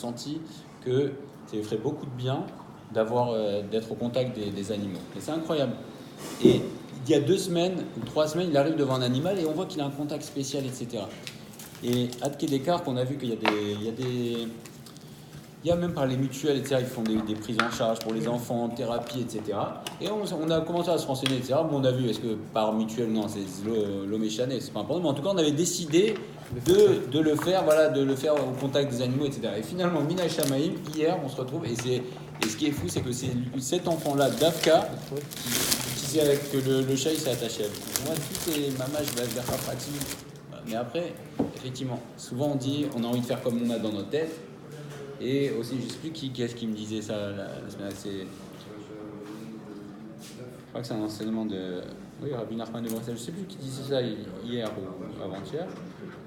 senti que ça lui ferait beaucoup de bien d'être au contact des animaux. Et c'est incroyable. Et il y a 2 semaines ou 3 semaines, il arrive devant un animal et on voit qu'il a un contact spécial, etc. Et à Kedekar, qu'on a vu qu'il y a des il y a même par les mutuelles, etc., ils font des prises en charge pour les enfants, thérapie, etc. Et on a commencé à se renseigner, etc. Bon, on a vu, est-ce que par mutuelle, non, c'est l'homme échané, c'est pas important. Mais en tout cas, on avait décidé de le faire, voilà, de le faire au contact des animaux, etc. Et finalement, Mina Shamaïm, hier, on se retrouve, et ce qui est fou, c'est que c'est cet enfant-là, Davka, qui sait avec que le chat, il s'est attaché à lui. Moi, tout est mamage, pratique. Mais après, effectivement, souvent on dit, on a envie de faire comme on a dans notre tête. Et aussi, je ne sais plus qui est-ce qui me disait ça la semaine passée. Je crois que c'est un enseignement de. Oui, Rabbi Nachman de Bruxelles. Je ne sais plus qui disait ça hier ou avant-hier.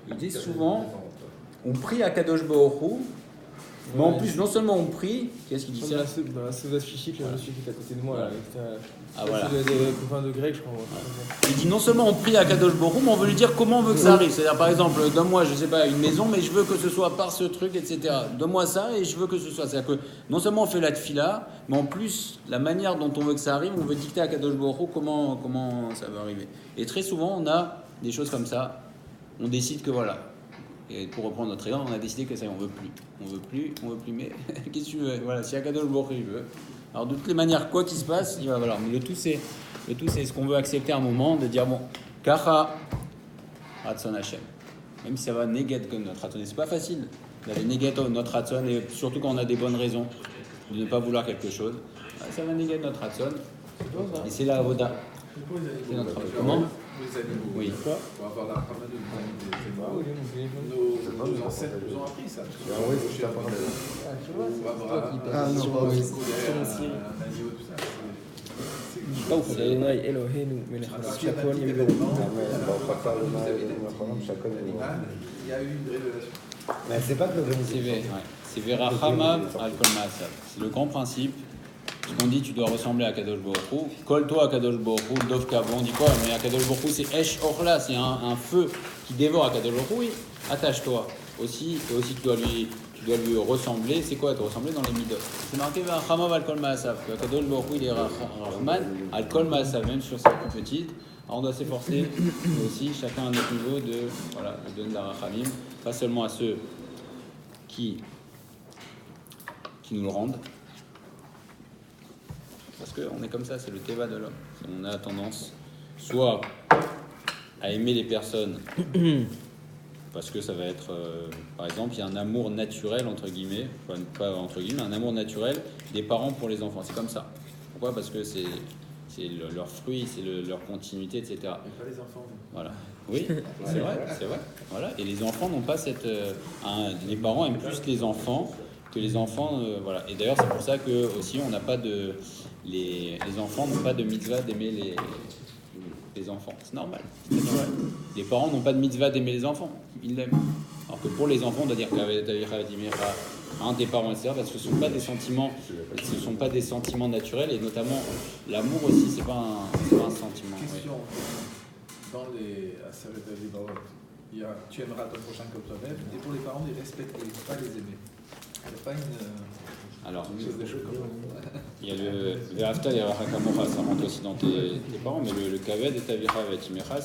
Il dit souvent on prie à Kadosh Baruch Hu, mais en plus, non seulement on prie, qu'est-ce qu'il dit ça dans la Sauvache Chichique, le monsieur qui est à côté de moi, là, voilà. C'est des copains de grec, je crois. Il dit non seulement on prie à Kadosh Baruch Hu, mais on veut lui dire comment on veut que ça arrive. C'est-à-dire, par exemple, donne-moi, je sais pas, une maison, mais je veux que ce soit par ce truc, etc. Donne-moi ça et je veux que ce soit. C'est-à-dire que non seulement on fait la tfila, mais en plus, la manière dont on veut que ça arrive, on veut dicter à Kadosh Baruch Hu comment ça va arriver. Et très souvent, on a des choses comme ça. On décide que voilà. Et pour reprendre notre exemple, on a décidé que ça y est, on veut plus, mais qu'est-ce que tu veux ? Voilà, si Akadosh Baruch Hu il veut. Alors de toutes les manières, quoi qu'il se passe, il va falloir. Mais le tout c'est ce qu'on veut accepter à un moment, de dire bon, Kacha, Ratson Hashem. Même si ça va négat comme notre Ratson, c'est pas facile d'aller négat notre Ratson, et surtout quand on a des bonnes raisons de ne pas vouloir quelque chose. Ça va négat notre Ratson, et c'est la Avoda. C'est notre travail. Comment ? Oui. Pour avoir la ramade des animaux. Nos ancêtres nous ont appris ça. Ah oui, c'est ça. Ah non, pas oui. Un agneau, tout ça. Pas ouf. Il y a une révélation. Mais c'est pas que c'est Verachamav al Kol Maasav. C'est le grand principe. Ce qu'on dit, tu dois ressembler à Kadosh Baruch Hu. Colle-toi à Kadosh Baruch Hu. Dov Kabo, on dit quoi ? Mais à Kadosh Baruch Hu, c'est Esh Orla, c'est un feu qui dévore à Kadosh Baruch Hu. Oui, attache-toi. Aussi, tu dois lui ressembler. C'est quoi te ressembler dans les midot ? C'est marqué Verachamav al Kol Maasav. Kadosh Baruch Hu, il est Rahman al Kol Maasav, même sur sa plus petite. Alors on doit s'efforcer aussi, chacun à notre niveau, de donner de la rachamim, pas seulement à ceux qui nous le rendent, parce qu'on est comme ça, c'est le teva de l'homme. On a tendance soit à aimer les personnes, parce que ça va être, par exemple, il y a un amour naturel, entre guillemets, pas entre guillemets, un amour naturel des parents pour les enfants. C'est comme ça. Pourquoi ? Parce que c'est leur fruit, c'est leur continuité, etc. Mais pas les enfants. Voilà. Oui, c'est vrai. Voilà. Et les enfants n'ont pas cette. Les parents aiment plus les enfants que les enfants. Voilà. Et d'ailleurs, c'est pour ça que aussi on n'a pas de. Les enfants n'ont pas de mitzvah d'aimer les enfants. C'est normal. Les parents n'ont pas de mitzvah d'aimer les enfants. Ils l'aiment. Alors que pour les enfants, on doit dire un des parents, etc. Parce que ce ne sont pas des sentiments naturels, et notamment l'amour aussi, c'est pas un sentiment. Question. Dans les Aseret Avibarot, il y a tu aimeras ton prochain comme toi-même, et pour les parents, les respecter, pas les aimer. Il n'y a pas une chose de choc comme ça. Il y a le Ve'afta Yerachakamocha, ça rentre aussi dans tes parents, mais le Kaved et Tavicha Vetimecha,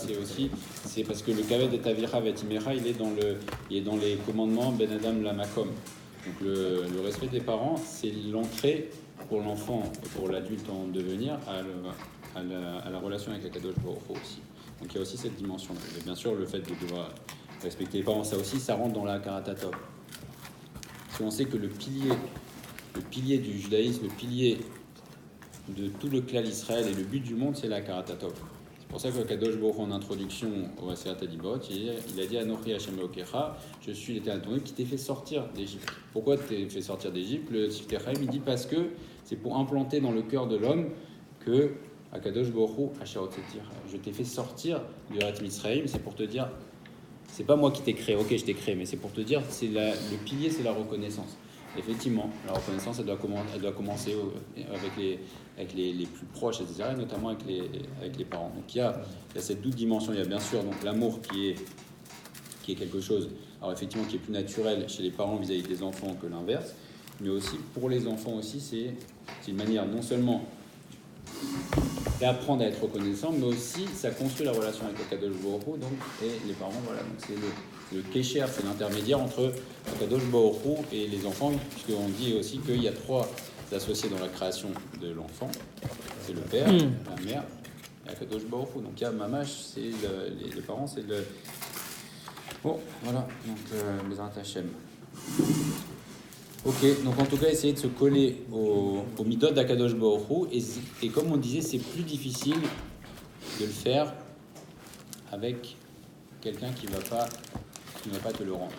c'est parce que le Kaved et Tavicha Vetimecha, il est dans les commandements Ben Adam Lamakom. Donc le respect des parents, c'est l'entrée pour l'enfant et pour l'adulte en devenir à la relation avec la Kadosh Baruch Hu aussi. Donc il y a aussi cette dimension-là. Et bien sûr, le fait de devoir respecter les parents, ça aussi, ça rentre dans la Karatatov. Parce qu'on sait que le pilier du judaïsme, le pilier de tout le clan d'Israël et le but du monde, c'est la Karatatov. C'est pour ça que Kadosh Baruch Hu, en introduction au Aseret Adibot, il a dit Anochi Hashem Elokecha, je suis l'Éternel ton Dieu qui t'ai fait sortir d'Égypte. Pourquoi t'es fait sortir d'Égypte ? Le Siftei Chaim, il dit parce que c'est pour implanter dans le cœur de l'homme que Akadosh Baruch Hu, je t'ai fait sortir du Eretz Mitzrayim, c'est pour te dire, c'est pas moi qui t'ai créé, ok je t'ai créé, mais c'est pour te dire, le pilier c'est la reconnaissance. Effectivement, la reconnaissance elle doit commencer avec les plus proches, etc., et notamment avec les parents. Donc il y a cette double dimension, il y a bien sûr donc l'amour qui est quelque chose alors effectivement qui est plus naturel chez les parents vis-à-vis des enfants que l'inverse, mais aussi pour les enfants aussi, c'est une manière non seulement d'apprendre à être reconnaissant, mais aussi ça construit la relation avec Akadosh Baruch Hu, donc, et les parents, voilà, donc c'est le kécher, c'est l'intermédiaire entre Akadosh Baruch Hu et les enfants, puisqu'on dit aussi qu'il y a 3 associés dans la création de l'enfant, c'est le père, la mère et Akadosh Baruch Hu. Donc il y a Mamash, c'est les parents, c'est le... Bon, voilà, donc Bezrat Hashem. Ok, donc en tout cas, essayer de se coller au midot d'Akadosh Baruch Hu, et comme on disait, c'est plus difficile de le faire avec quelqu'un qui ne va pas te le rendre.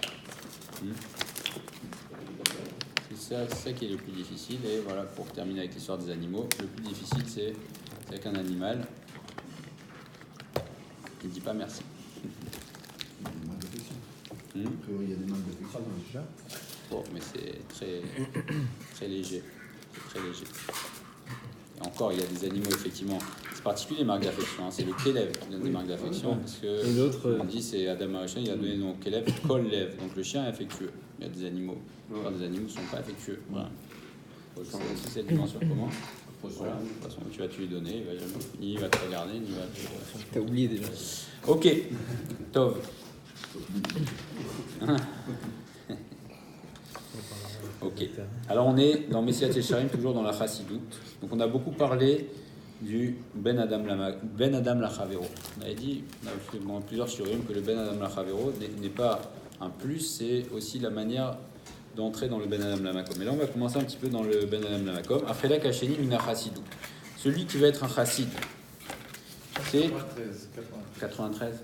C'est ça qui est le plus difficile, et voilà, pour terminer avec l'histoire des animaux, le plus difficile, c'est avec un animal, il ne dit pas merci. Il y a des manques d'affection dans le chat. Bon, mais c'est très léger. C'est très léger. Et encore, il y a des animaux, effectivement. C'est particulier, les marques d'affection. Hein. C'est le Kélev qui donne des marques d'affection. Parce que, et l'autre, on dit, c'est Adam Arishon, il a donné le nom Kélev, Kol Lev. Donc le chien est affectueux. Il y a des animaux. Alors, des animaux ne sont pas affectueux. Voilà. C'est aussi cette dimension. Comment voilà. De toute façon, tu vas lui donner, il va te regarder, il va te... T'as oublié déjà. Ok. Tov. Ok. Alors on est dans Messiat Yesharim, toujours dans la Chassidoute. Donc on a beaucoup parlé du Ben Adam Lachavero. On avait dit, on a fait plusieurs shurim, que le Ben Adam Lachavero n'est pas un plus, c'est aussi la manière d'entrer dans le Ben Adam Lamakom. Et là on va commencer un petit peu dans le Ben Adam Lamakom. Après la Kacheni Mina Chassidou. Celui qui va être un chassid, c'est 93.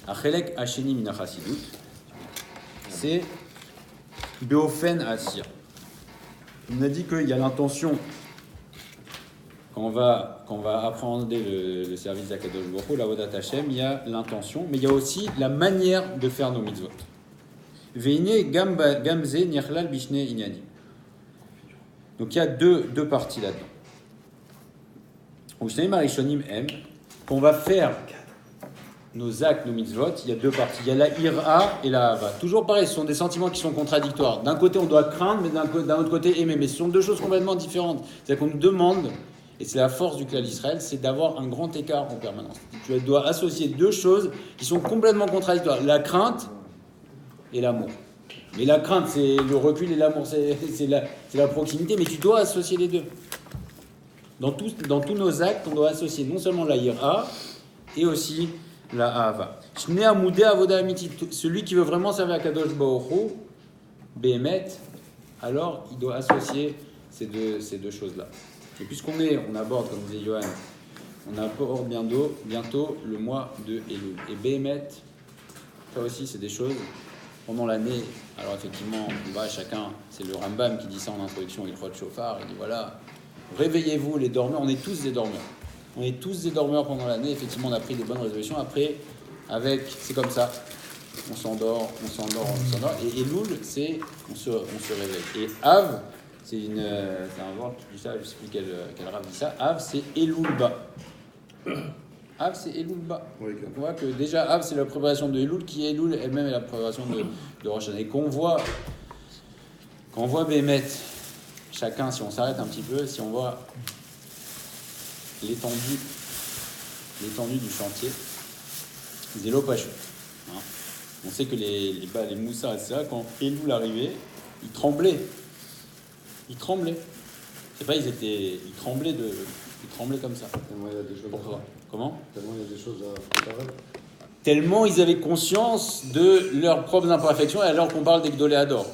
Achelek Hacheni Mina Chassidut, c'est Beofen Asir. On a dit qu'il y a l'intention, quand on va appréhender le service d'Akadosh Baruch Hu, la Vodat Hashem, il y a l'intention, mais il y a aussi la manière de faire nos mitzvot. Veine Gamze Nirlal Bishne Inyani. Donc il y a deux parties là-dedans. Ushneim Arishonim M, qu'on va faire nos actes, nos mitzvot, il y a 2 parties. Il y a la ira et la hava. Toujours pareil, ce sont des sentiments qui sont contradictoires. D'un côté, on doit craindre, mais d'un autre côté, aimer. Mais ce sont 2 choses complètement différentes. C'est-à-dire qu'on nous demande, et c'est la force du clan d'Israël, c'est d'avoir un grand écart en permanence. Tu dois associer 2 choses qui sont complètement contradictoires. La crainte et l'amour. Mais la crainte, c'est le recul, et l'amour, c'est la proximité. Mais tu dois associer les 2. Dans tous nos actes, on doit associer non seulement la ira, et aussi la Ahava. Celui qui veut vraiment servir à Kadosh Baruch Hu, Behemet, alors il doit associer ces deux choses-là. Et puisqu'on aborde, comme disait Johan, on aborde bientôt le mois de Elul. Et Behemet, ça aussi c'est des choses pendant l'année. Alors effectivement, on va chacun, c'est le Rambam qui dit ça en introduction, il croit de chauffard, il dit voilà, réveillez-vous les dormeurs, on est tous des dormeurs. On est tous des dormeurs pendant l'année. Effectivement, on a pris des bonnes résolutions. Après, c'est comme ça. On s'endort. Et Elul, c'est on se réveille. Et Av, c'est un word qui dit ça, je ne sais plus quel rave dit ça. Av, c'est Elul-Ba. Av, c'est Elul-Ba. Oui, on voit que déjà, Av, c'est la préparation de Elul, qui Elul elle-même est la préparation de Rosh Hashanah. Et quand on voit Bémet, chacun, si on s'arrête un petit peu, si on voit l'étendue du chantier, Zélo Pachou. Hein. On sait que les moussards, etc., quand Elul arrivait, ils tremblaient. C'est pas, ils tremblaient comme ça. Tellement il y a des choses Pourquoi ? Comment ? Tellement il y a des choses à préparer. Tellement ils avaient conscience de leurs propres imperfections, et alors qu'on parle des Gdoléador.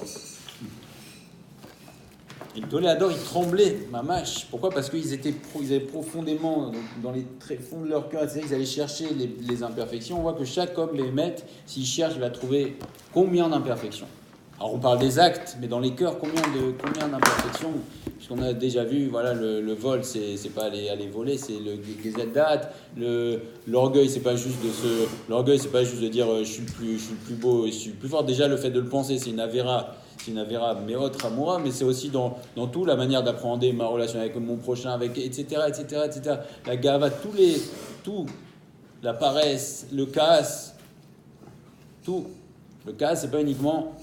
Les Gdoléador, ils tremblaient, mamash. Pourquoi ? Parce qu'ils avaient profondément, dans les tréfonds de leur cœur, etc., ils allaient chercher les imperfections. On voit que chaque homme les met, s'il cherche, il va trouver combien d'imperfections. Alors on parle des actes, mais dans les cœurs, combien d'imperfections ? Puisqu'on a déjà vu, voilà, le vol, c'est pas aller voler, c'est le gezedat. L'orgueil, c'est pas juste de dire je suis le plus beau, je suis le plus fort. Déjà, le fait de le penser, c'est une avéra, mais autre amoura, mais c'est aussi dans tout, la manière d'appréhender ma relation avec mon prochain, avec etc. La gava, tout, la paresse, le casse, tout. Le cas, c'est pas uniquement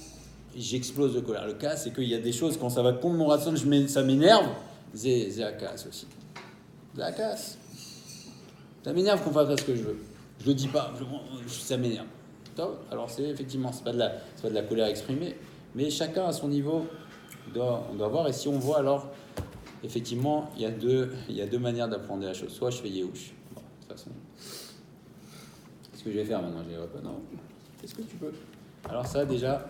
j'explose de colère. Le cas, c'est qu'il y a des choses, quand ça va contre mon ratson, ça m'énerve, c'est à casse aussi. C'est à casse. Ça m'énerve qu'on fasse ce que je veux. Je le dis pas, ça m'énerve. Alors c'est effectivement, c'est pas de la colère exprimée, mais chacun à son niveau, on doit voir. Et si on voit, alors effectivement, il y a deux manières d'apprendre la chose. Soit je fais Yehush. Bon, de toute façon, qu'est-ce que je vais faire maintenant? Je dirais pas non. Qu'est-ce que tu peux? Alors ça déjà,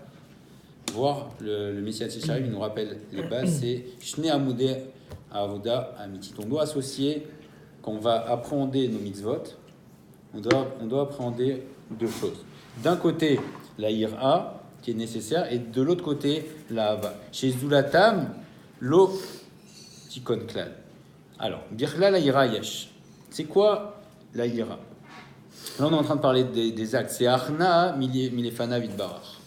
voir le Messias Tisharim, il nous rappelle les bases, c'est Shne Amoudé Avoda Amitit. On doit associer, quand on va appréhender nos mitzvot, on doit appréhender deux choses. D'un côté, la ira, qui est nécessaire, et de l'autre côté, la hava. Chez Zulatam, lo tikon klal. Alors, birla la ira yesh. C'est quoi la ira? Là, on est en train de parler des actes. C'est Arna milefana vidbarach.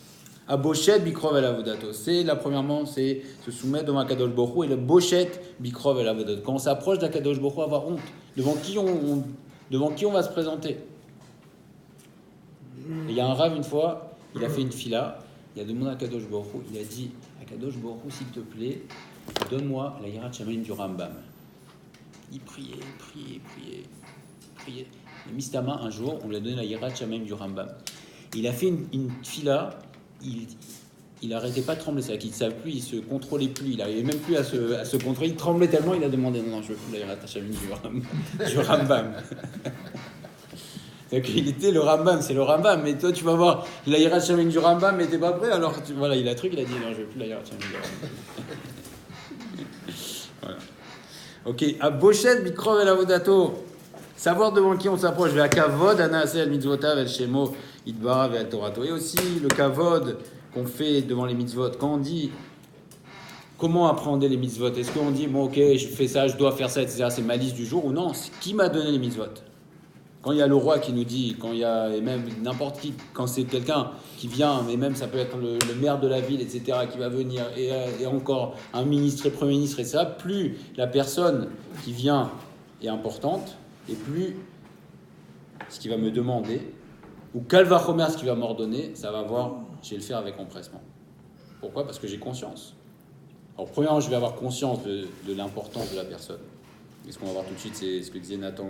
Aboshet bikrov el avodato. C'est premièrement, c'est se soumettre devant Akadosh Baruch Hu et le boshet bikrov el avodato. Quand on s'approche d'Akadosh Baruch Hu, avoir honte. Devant qui on va se présenter? Et il y a un rave une fois, il a fait une fila, il a demandé à Akadosh Baruch Hu, il a dit Akadosh Baruch Hu, s'il te plaît, donne-moi la Yirat Shamayim du Rambam. Il priait. Et Mistama, un jour, on lui a donné la Yirat Shamayim du Rambam. Il a fait une fila, il n'arrêtait pas de trembler, c'est-à-dire qu'il ne savait plus, il ne se contrôlait plus, il n'arrivait même plus à se contrôler, il tremblait tellement, il a demandé non, je veux plus la Yirat Shamayim du Rambam. Donc il était le Rambam, c'est le Rambam, mais toi tu vas voir la Yirat Shamayim du Rambam, mais t'es pas prêt, alors voilà, il a il a dit non, je veux plus la Yirat Shamayim du Rambam. Voilà. Ok, à Boshet Bikrov el Avodato, savoir devant qui on s'approche, vers Kavod, Anase el Mitzvotav el Shemo, Idbara vel Torato, et aussi le Kavod qu'on fait devant les mitzvot, quand on dit comment appréhender les mitzvot, est-ce qu'on dit bon ok, je fais ça, je dois faire ça, etc., c'est ma liste du jour, ou non, qui m'a donné les mitzvot? Quand il y a le roi qui nous dit, quand il y a, et même n'importe qui, quand c'est quelqu'un qui vient, mais même ça peut être le maire de la ville, etc., qui va venir, et encore un ministre et premier ministre, et ça, plus la personne qui vient est importante, et plus ce qu'il va me demander, ou quel va remettre ce qu'il va m'ordonner, ça va voir, je vais le faire avec empressement. Pourquoi? Parce que j'ai conscience. Alors, premièrement, je vais avoir conscience de l'importance de la personne. Et ce qu'on va voir tout de suite, c'est ce que disait Nathan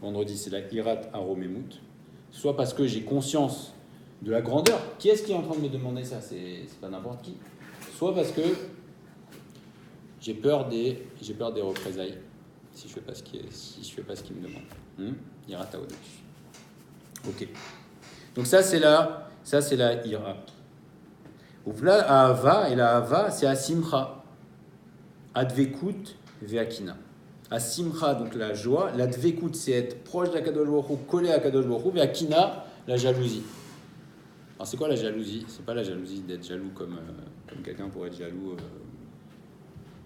vendredi, c'est la Hirat Aromemut. Soit parce que j'ai conscience de la grandeur. Qui est-ce qui est en train de me demander ça? C'est pas n'importe qui. Soit parce que j'ai peur des représailles si je fais pas ce qu'il me demande. Hirat Aodesh. Ok. Donc ça c'est la Hira. Là, Ahava, et la Ahava, c'est Asimcha. Advekut ve'akina. Asimcha, donc la joie. La Dvekut, c'est être proche d'Akadosh Baruch Hu, collé à Akadosh Baruch Hu. Ve'akina, la jalousie. Alors c'est quoi la jalousie? C'est pas la jalousie d'être jaloux comme quelqu'un pourrait être jaloux,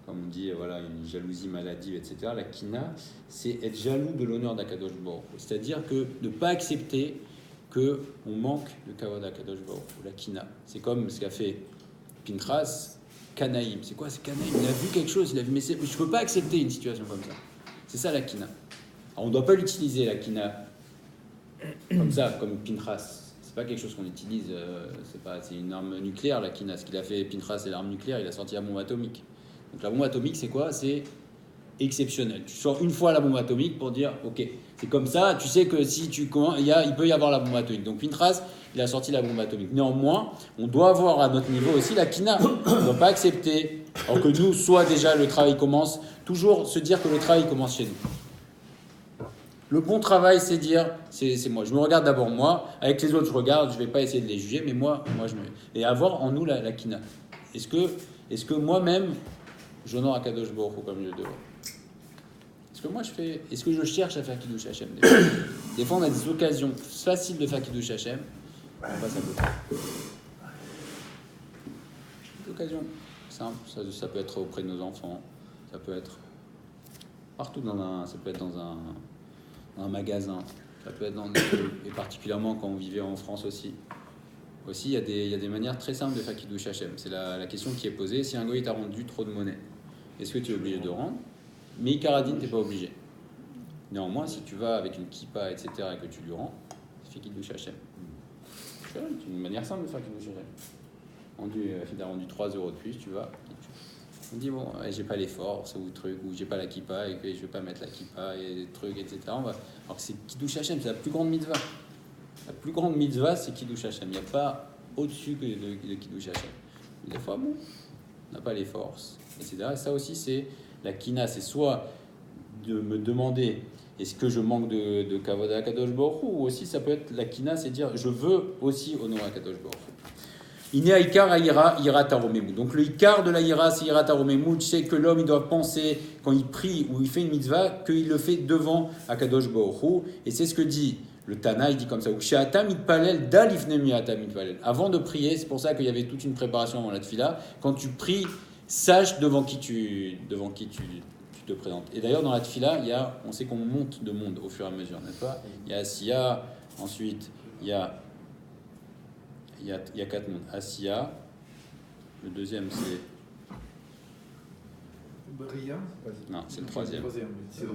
comme on dit, voilà, une jalousie maladive, etc. La kina, c'est être jaloux de l'honneur d'Akadosh Baruch Hu. C'est-à-dire que de ne pas accepter qu'on manque de kavod d'Akadosh Baruch Hu, la kina. C'est comme ce qu'a fait Pinchas, Kanaïm. C'est quoi, c'est Kanaïm? Il a vu quelque chose, il a vu, mais je ne peux pas accepter une situation comme ça. C'est ça la kina. Alors on ne doit pas l'utiliser, la kina, comme ça, comme Pinchas. C'est pas quelque chose qu'on utilise, c'est une arme nucléaire, la kina. Ce qu'il a fait Pinchas, c'est l'arme nucléaire, il a sorti la bombe atomique. Donc la bombe atomique, c'est quoi? C'est exceptionnel. Tu sors une fois la bombe atomique pour dire, ok, c'est comme ça, tu sais que si il peut y avoir la bombe atomique. Donc Pinchas, il a sorti la bombe atomique. Néanmoins, on doit avoir à notre niveau aussi la kina. On ne doit pas accepter, alors que nous, soit déjà le travail commence, toujours se dire que le travail commence chez nous. Le bon travail, c'est dire, c'est moi. Je me regarde d'abord moi, avec les autres je regarde, je ne vais pas essayer de les juger, mais moi je me... Et avoir en nous la kina. Est-ce que moi-même, j'honore Akadosh Baruch Hu comme je le dois? Est-ce que je cherche à faire Kiddush Hashem? Des fois, on a des occasions faciles de faire Kiddush Hashem, on passe à côté. Des occasions simples, ça peut être auprès de nos enfants, ça peut être partout ça peut être dans un magasin, ça peut être et particulièrement quand on vivait en France aussi. Aussi, il y a des manières très simples de faire Kiddush Hashem. C'est la question qui est posée. Si un goy t'a rendu trop de monnaie, est-ce que tu es obligé de rendre? Mais Ikaradine, tu n'es pas obligé. Néanmoins, si tu vas avec une kippa, etc., et que tu lui rends, c'est fait Kiddush Hashem. Tu C'est une manière simple de faire Kiddush Hashem. Il a rendu 3 euros de plus, tu vas. On dit, bon, j'ai pas les forces ou truc, ou j'ai pas la kippa, et que je vais pas mettre la kippa, et des trucs, etc. Alors que c'est Kiddush Hashem, c'est la plus grande mitzvah. La plus grande mitzvah, c'est Kiddush Hashem. Il n'y a pas au-dessus que de Kiddush Hashem. Mais des fois, bon, on n'a pas les forces, etc. Et ça aussi, c'est la kina, c'est soit de me demander est-ce que je manque de kavod à Kadosh Baruch Hu, ou aussi ça peut être la kina, c'est dire je veux aussi honorer à Kadosh Baruch Hu. Iné Aikar Aïra, Ira Taromemou. Donc le Ikar de la Ira, c'est Ira Taromemou. C'est que l'homme, il doit penser, quand il prie ou il fait une mitzvah, qu'il le fait devant Akadosh Baruch Hu. Et c'est ce que dit le Tana, il dit comme ça. Avant de prier, c'est pour ça qu'il y avait toute une préparation avant la tefila. Quand tu pries, sache devant qui tu te présentes. Et d'ailleurs, dans la tefila, on sait qu'on monte de monde au fur et à mesure, n'est-ce pas? Il y a Asiya, ensuite il y a 4 mondes. Asiya, le deuxième c'est... Bria. Non, c'est le troisième. Oui.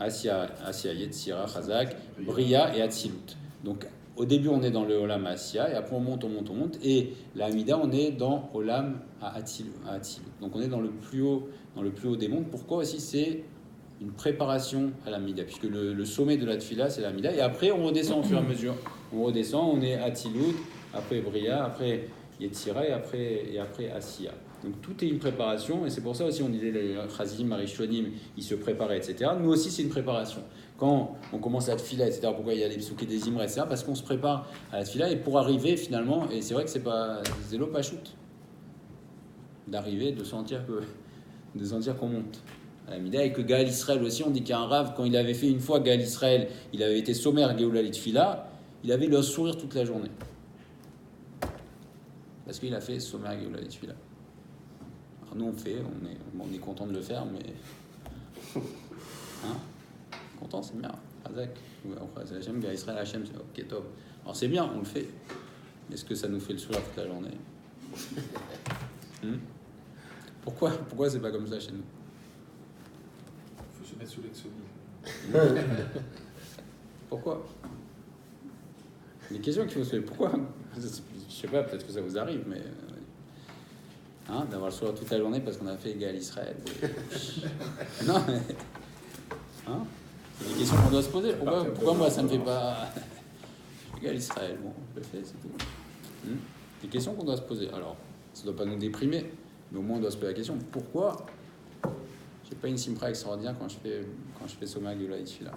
Asiya, Yetzira, Chazak, Bria et Atzilut. Donc au début on est dans le Olam Asiya et après on monte. Et la Hamida on est dans Olam à Atzilut. Donc on est dans le plus haut des mondes. Pourquoi aussi? C'est une préparation à la Hamida, puisque le sommet de la Tfila c'est la Hamida. Et après on redescend au fur et à mesure. On est Atzilut, après Bria, après Yetzira et après Asiya. Donc tout est une préparation, et c'est pour ça aussi on disait les Chazim, Marishonim, ils se préparaient, etc. Nous aussi c'est une préparation. Quand on commence la tefila, etc., pourquoi il y a les psouké des imres, etc., parce qu'on se prépare à la tefila, et pour arriver finalement, et c'est vrai que c'est pas zélo pachout, d'arriver, de sentir qu'on monte à la Mida, et que Gaal Israël aussi, on dit qu'il y a un rave, quand il avait fait une fois Gaal Israël, il avait été sommaire Géoula Litfila, il avait le sourire toute la journée. Parce qu'il a fait sommaire Géoula Litfila. Nous on est content de le faire, mais content, c'est bien. Razak, c'est Hachem, Israël, Hachem, c'est ok, top. Alors c'est bien, on le fait. Est-ce que ça nous fait le sourire toute la journée? Pourquoi c'est pas comme ça chez nous? Il faut se mettre sous l'exomie. Pourquoi? Des questions qu'il faut se faire. Pourquoi? Je sais pas, peut-être que ça vous arrive, mais. D'avoir le sourire toute la journée parce qu'on a fait égal Israël. Non, mais. C'est des questions qu'on doit se poser. Pourquoi moi ça me fait pas. Égal Israël, bon, je le fais, c'est tout. Des questions qu'on doit se poser. Alors, ça ne doit pas nous déprimer, mais au moins on doit se poser la question pourquoi j'ai pas une simpra extraordinaire quand je fais Soma Géoula Itfila.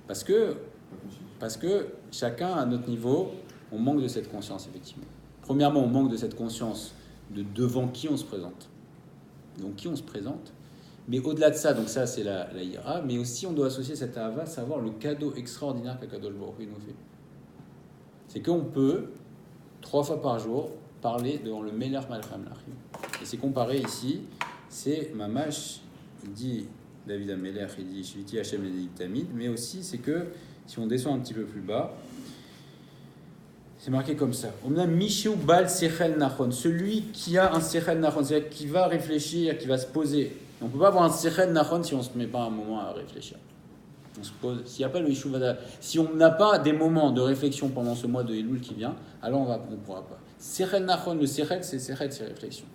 Parce que chacun à notre niveau, on manque de cette conscience, effectivement. Premièrement, on manque de cette conscience de devant qui on se présente. Donc, qui on se présente. Mais au-delà de ça, donc ça, c'est la ira, mais aussi, on doit associer cette ahava, savoir le cadeau extraordinaire qu'Akadosh Baruch Hu nous fait. C'est qu'on peut, 3 fois par jour, parler devant le Melech Malchei Melachim. Et c'est comparé ici, c'est Mamash, il dit, David Amelech, il dit, Shviti Hashem Ledeik Tamid, mais aussi, c'est que, si on descend un petit peu plus bas, c'est marqué comme ça. Celui qui a un sechel nachon, c'est-à-dire qui va réfléchir, qui va se poser. On ne peut pas avoir un sechel nachon si on ne se met pas un moment à réfléchir. On se pose. S'il n'y a pas le yeshuvada, si on n'a pas des moments de réflexion pendant ce mois de Elul qui vient, alors on ne pourra pas. Sechel nachon, le sechel, c'est réflexion.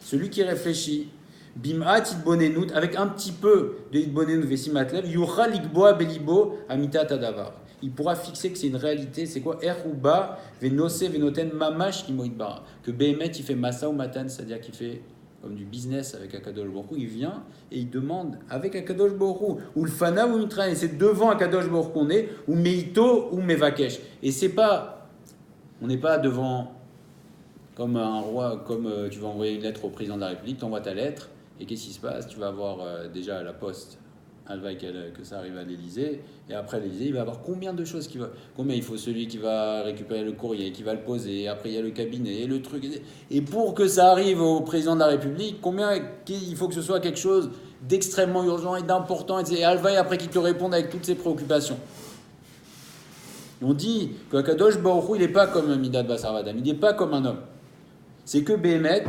Celui qui réfléchit, bim'at itbonenut, avec un petit peu de itbonenut vesimatlev, yucha likboa belibo amita tadavar. Il pourra fixer que c'est une réalité. C'est quoi? Eruba venose venoten mamash imoidbara. Que Behemet il fait massa ou matan, c'est-à-dire qu'il fait comme du business avec Akadosh Baruch Hu. Il vient et il demande avec Akadosh Baruch Hu. Ou le fana ou mitra, et c'est devant Akadosh Baruch Hu qu'on est. Ou meito ou mevakesh. Et c'est pas, on n'est pas devant comme un roi, comme tu vas envoyer une lettre au président de la République. Tu envoies ta lettre et qu'est-ce qui se passe? Tu vas avoir déjà à la poste. Que ça arrive à l'Élysée, et après l'Élysée, il va y avoir combien de choses combien il faut celui qui va récupérer le courrier, qui va le poser, après il y a le cabinet, et le truc, et pour que ça arrive au président de la République, combien il faut que ce soit quelque chose d'extrêmement urgent et d'important, et Alvaï après qu'il te réponde avec toutes ses préoccupations. On dit que Akadosh Baruch Hu, il n'est pas comme Midad Basar Vadam, il n'est pas comme un homme. C'est que Behemet,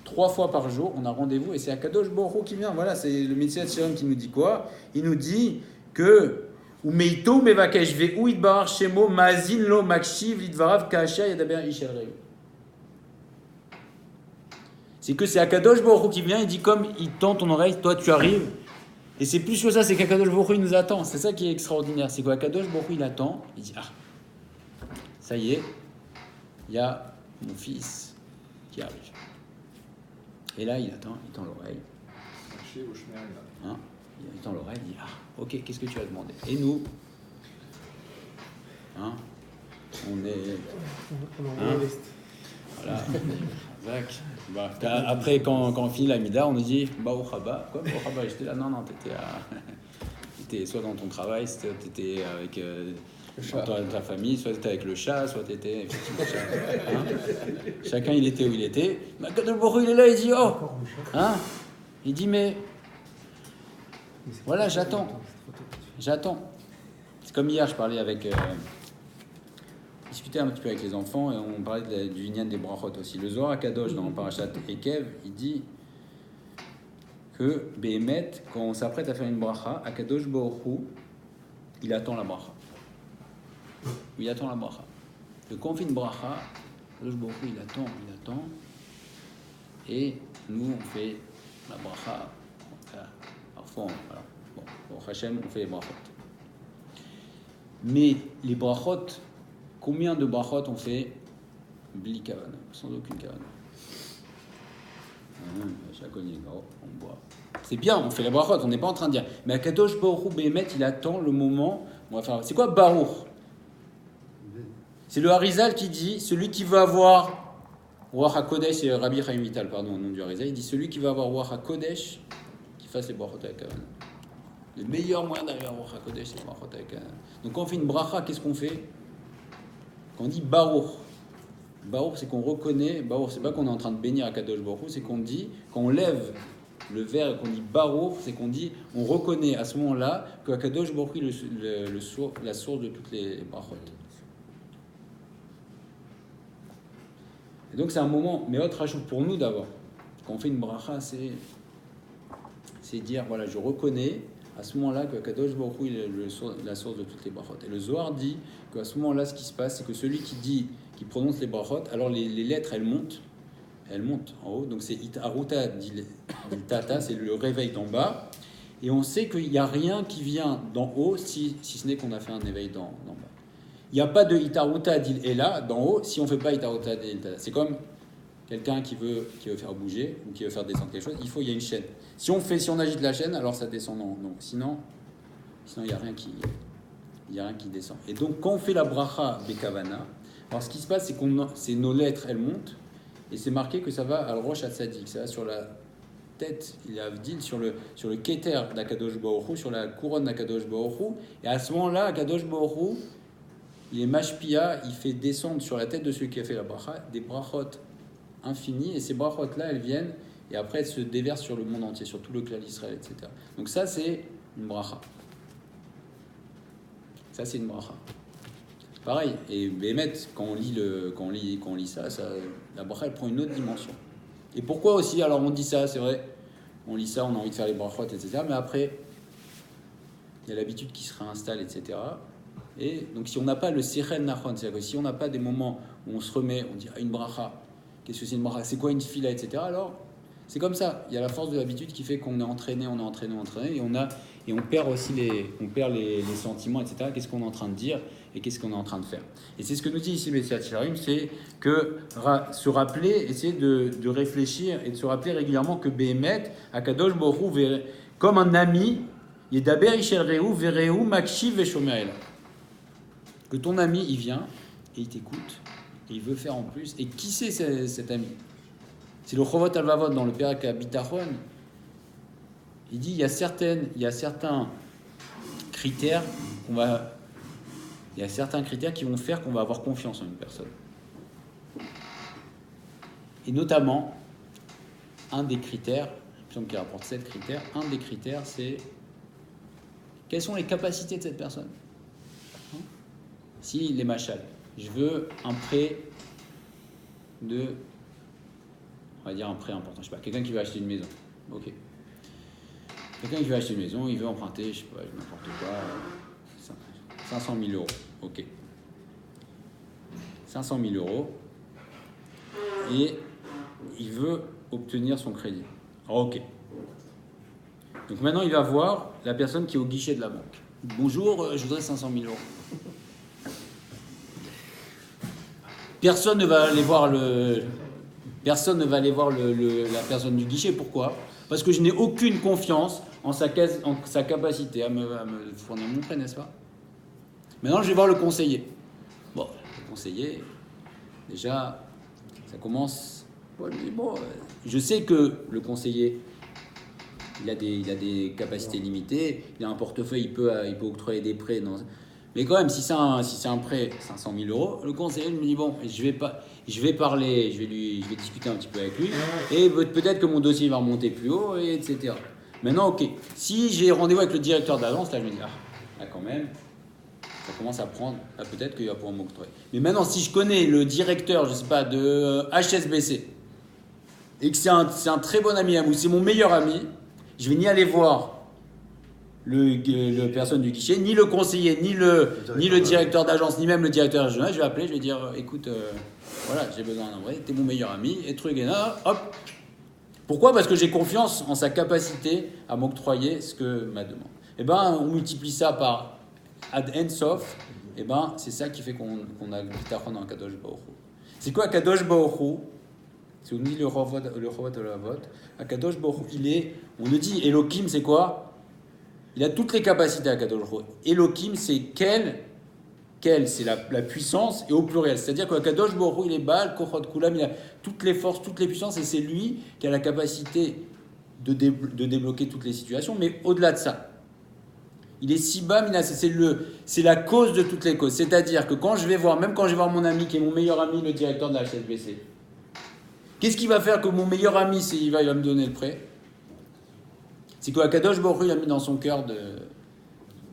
3 fois par jour, on a rendez-vous, et c'est Akadosh Baruch Hu qui vient. Voilà, c'est le Messias Shalom qui nous dit quoi? Il nous dit que ou meito mevakesh ve'u itbarar shemo ma'azin lo makshiv lidvarav ka'asher yadaber ish el re'u. C'est que c'est Akadosh Baruch Hu qui vient, il dit comme il tend ton oreille, toi tu arrives. Et c'est plus que ça, c'est qu'Akadosh Baruch Hu il nous attend. C'est ça qui est extraordinaire, c'est qu'Akadosh Baruch Hu il attend, il dit ça y est, il y a mon fils qui arrive. Et là il attend, il tend l'oreille. Hein, il tend l'oreille, il dit ok, qu'est-ce que tu as demandé? Et nous, hein, on est. Voilà. Exact. Bah, après, quand on finit la Mida, on nous dit Baruch haba. Quoi, Baruch haba? J'étais là, non, t'étais soit dans ton travail, soit t'étais avec ta famille, soit t'étais avec le chat, soit t'étais. Hein? Chacun, il était où il était. Mais quand le Baruch il est là, il dit oh, hein? Il dit mais voilà, j'attends. C'est comme hier, je parlais avec. Discuter un petit peu avec les enfants et on parlait du Inyan des brachot aussi. Le Zohar HaKadosh dans Parashat Ekev, il dit que Behemet, quand on s'apprête à faire une bracha, HaKadosh Baruch Hu, il attend la bracha. Il attend la bracha. Et quand on fait une bracha, HaKadosh Baruch Hu, il attend. Et nous, on fait la bracha. Parfois, voilà. Bon, au Hachem, on fait les brachot. Mais les brachot, combien de brachot on fait bli kavana, sans aucune kavana? On boit. C'est bien, on fait la brachot, on n'est pas en train de dire. Mais Akadosh Baruch Hu Behemet, il attend le moment. On va faire. C'est quoi Baruch? C'est le Harizal qui dit celui qui veut avoir Ruach HaKodesh, c'est Rabbi Chaim Vital, pardon, au nom du Harizal. Il dit celui qui veut avoir Ruach HaKodesh, qui fasse les brachot avec kavana. Le meilleur moyen d'arriver à Ruach HaKodesh, c'est les brachot avec kavana. Donc quand on fait une bracha, qu'est-ce qu'on fait? Quand on dit Baruch, c'est qu'on reconnaît, Baruch, c'est pas qu'on est en train de bénir Akadosh Baruch Hu, c'est qu'on dit, quand on lève le verre et qu'on dit Baruch, c'est qu'on dit, on reconnaît à ce moment-là que Akadosh Baruch Hu est la source de toutes les brachot. Et donc c'est un moment, mais autre rajoute pour nous d'abord, quand on fait une bracha, c'est dire, voilà, je reconnais à ce moment-là que Akadosh Baruch Hu est la source de toutes les brachot. Et le Zohar dit qu'à ce moment-là, ce qui se passe, c'est que celui qui prononce les brachot, alors les lettres, elles montent en haut. Donc c'est Itaruta dit Tata, c'est le réveil d'en bas. Et on sait qu'il n'y a rien qui vient d'en haut, si ce n'est qu'on a fait un éveil d'en bas. Il n'y a pas de Itaruta dit Ela d'en haut, si on ne fait pas Itaruta dit Tata. C'est comme quelqu'un qui veut faire bouger ou qui veut faire descendre quelque chose, il y a une chaîne. Si on agite la chaîne, alors ça descend. Non. Sinon il n'y a rien qui descend. Et donc quand on fait la bracha bekavana, alors ce qui se passe, c'est nos lettres, elles montent, et c'est marqué que ça va à Rosh Hatzadik, ça va sur la tête, il y a Avdil, sur le keter d'Akadosh Baruch Hu, sur la couronne d'Akadosh Baruch Hu, et à ce moment-là, Akadosh Baruch Hu, il est mashpia, il fait descendre sur la tête de celui qui a fait la bracha des brachot infinies, et ces brachot-là, elles viennent, et après elles se déversent sur le monde entier, sur tout le clan d'Israël, etc. Donc ça, c'est une bracha. Ça, c'est une bracha. Pareil, et Bémet, quand on lit ça, la bracha, elle prend une autre dimension. Et pourquoi aussi, alors on dit ça, c'est vrai, on lit ça, on a envie de faire les brachot, etc. Mais après, il y a l'habitude qui se réinstalle, etc. Et donc si on n'a pas le seren nachon, c'est-à-dire que si on n'a pas des moments où on se remet, on dit une bracha, qu'est-ce que c'est une bracha, c'est quoi une fila, etc. Alors, c'est comme ça, il y a la force de l'habitude qui fait qu'on est entraîné, et on perd aussi les sentiments, etc. Qu'est-ce qu'on est en train de dire et qu'est-ce qu'on est en train de faire. Et c'est ce que nous dit ici Messias Sharim, c'est que se rappeler, essayer de réfléchir et de se rappeler régulièrement que Behemet, Akadosh Baruch Hu, comme un ami, Yedaber Ishel Rehu, Verehu, Makshiv Veshomer. Que ton ami, il vient et il t'écoute et il veut faire en plus. Et qui c'est cet ami? C'est le Chovot Alvavot dans le Perek Bitachon. Il dit il y a certains critères qui vont faire qu'on va avoir confiance en une personne. Et notamment, un des critères, il me semble qu'il rapporte 7 critères, un des critères c'est quelles sont les capacités de cette personne. Si les machal, je veux un prêt on va dire un prêt important, je sais pas, quelqu'un qui veut acheter une maison. Ok. Quelqu'un qui veut acheter une maison, il veut emprunter, je sais pas, n'importe quoi, 5 500 000 euros. Ok. 500 000 euros. Et il veut obtenir son crédit. Ok. Donc maintenant, il va voir la personne qui est au guichet de la banque. Bonjour, je voudrais 500 000 euros. Personne ne va aller voir la personne du guichet. Pourquoi? Parce que je n'ai aucune confiance en sa capacité à me fournir mon prêt, n'est-ce pas? Maintenant, je vais voir le conseiller. Bon, le conseiller, déjà, ça commence. Bon, je sais que le conseiller, il a des capacités limitées, il a un portefeuille, il peut octroyer des prêts. Mais quand même, si c'est un prêt 500 000 euros, le conseiller me dit bon, je vais parler, je vais discuter un petit peu avec lui, et peut-être que mon dossier va remonter plus haut, et etc. Maintenant, ok, si j'ai rendez-vous avec le directeur d'agence, là je me dis là quand même, ça commence à prendre, là peut-être qu'il va pouvoir m'octroyer. Mais maintenant, si je connais le directeur, je sais pas, de HSBC, et que c'est un très bon ami à moi, c'est mon meilleur ami, je vais ni aller voir le personne du guichet, ni le conseiller, ni le directeur d'agence, ni même le directeur régional. Je vais appeler, je vais dire écoute, voilà, j'ai besoin d'un vrai, t'es mon meilleur ami, et truc, et là, hop. Pourquoi? Parce que j'ai confiance en sa capacité à m'octroyer ce que ma demande. Et ben, on multiplie ça par ad ensof, et ben, c'est ça qui fait qu'on a bitachon dans Kadosh Baruch Hu. C'est quoi Kadosh Baruch Hu? Si on dit le Chovot de la vote, Kadosh Baruch Hu, on nous dit Elohim, c'est quoi? Il a toutes les capacités à Kadosh Baruch Hu. Elohim, c'est quel c'est la puissance, et au pluriel. C'est-à-dire que Kadosh Baruch Hu, il est Baal, Kochot Kulam, il a toutes les forces, toutes les puissances, et c'est lui qui a la capacité de débloquer toutes les situations. Mais au-delà de ça, il est Siba Minas, c'est la cause de toutes les causes. C'est-à-dire que même quand je vais voir mon ami, qui est mon meilleur ami, le directeur de la HSBC, qu'est-ce qui va faire que mon meilleur ami, il va me donner le prêt? C'est que Kadosh Baruch Hu, il a mis dans son cœur de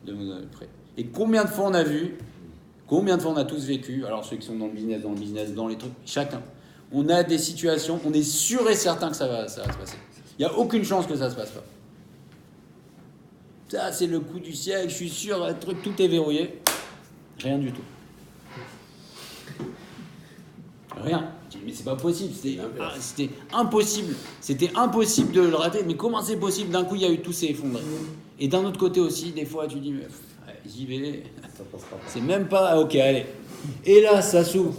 me donner le prêt. Et combien de fois on a tous vécu, alors ceux qui sont dans le business, dans les trucs, chacun, on a des situations, on est sûr et certain que ça va se passer. Il n'y a aucune chance que ça ne se passe pas. Ça, c'est le coup du siècle, je suis sûr, le truc, tout est verrouillé. Rien du tout. Rien. Mais c'est pas possible, c'était impossible. C'était impossible de le rater. Mais comment c'est possible? D'un coup, il y a eu tout s'est effondré. Et d'un autre côté aussi, des fois, tu dis, mais j'y vais. C'est même pas, ok, allez. Et là, ça s'ouvre